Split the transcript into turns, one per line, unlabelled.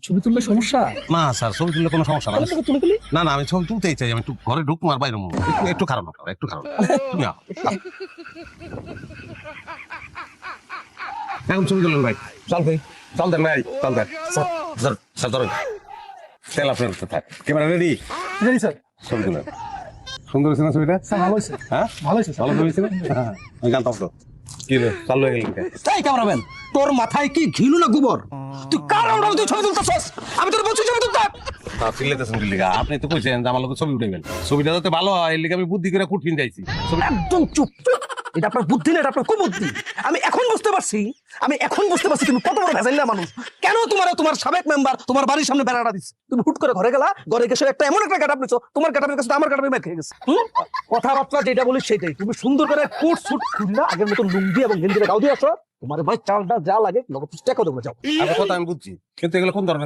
ছবি তুললে সমস্যা?
না স্যার, ছবি তুললে কোনো সমস্যা না।
তাহলে তোকে তুলে ফেলি।
না না, আমি ছবি তুলতেই চাই। আমি একটু ঘরে ঢুকবো আর বাইরে মুভ। একটু খারাপ না, একটু খারাপ। তুমি আও। এখন ছবি তুলেন ভাই। চল ভাই, চল দেন ভাই, চল দেন। স্যার ধরেন। তেল আপনার কোথায়? Camera ready?
Ready sir.
ছবি তুলেন। সুন্দর হয়েছে না ছবিটা?
স্যার ভালো হয়েছে।
হ্যাঁ
ভালো হয়েছে
ভালো হয়েছে না? হ্যাঁ, আমি জানতাম তো। কি রে, চালু হয়ে গেল?
তাই ক্যামেরাম্যান, তোর মাথায় কি ঘিলু না গোবর? তুই কার ওটা তুই ছবি তুলতেছস? আমি তোর বলছি ছবি তুলতে।
চিল্লাইতেছেন কি লিগা? আপনি তো কইছেন যে আমার লোক ছবি উঠাইবেন। ছবিটা যাতে ভালো হয় এর লিগে আমি বুদ্ধি করে কুটকিন যাইছি।
একদম চুপ। এটা আপনার বুদ্ধি না, এটা আপনার কুবুদ্ধি। আমি এখন বুঝতে পারছি তুমি কত বড় ভেজাইলা মানুষ। কেন তোমার সাবেক মেম্বার তোমার বাড়ির সামনে বেড়াটা দিচ্ছে? তুমি হুট করে ঘরে গেলা, ঘরে গেছে একটা এমন একটা গেটআপ নিছো, তোমার গেটআপের কাছে আমার গেটআপে মেরে খেয়ে গেছে। কথাবার্তা যেটা বলিস সেটাই। তুমি সুন্দর করে কোট সুট খুললা, আগের মতো লুঙ্গি এবং গেঞ্জিটা গাও দিয়ে আসো। তোমার ভাই চালটা যা লাগে নগদ টাকা দেবো, যাও।
আমার কথা আমি বুঝছি, কিন্তু এগুলো কোন ধরনের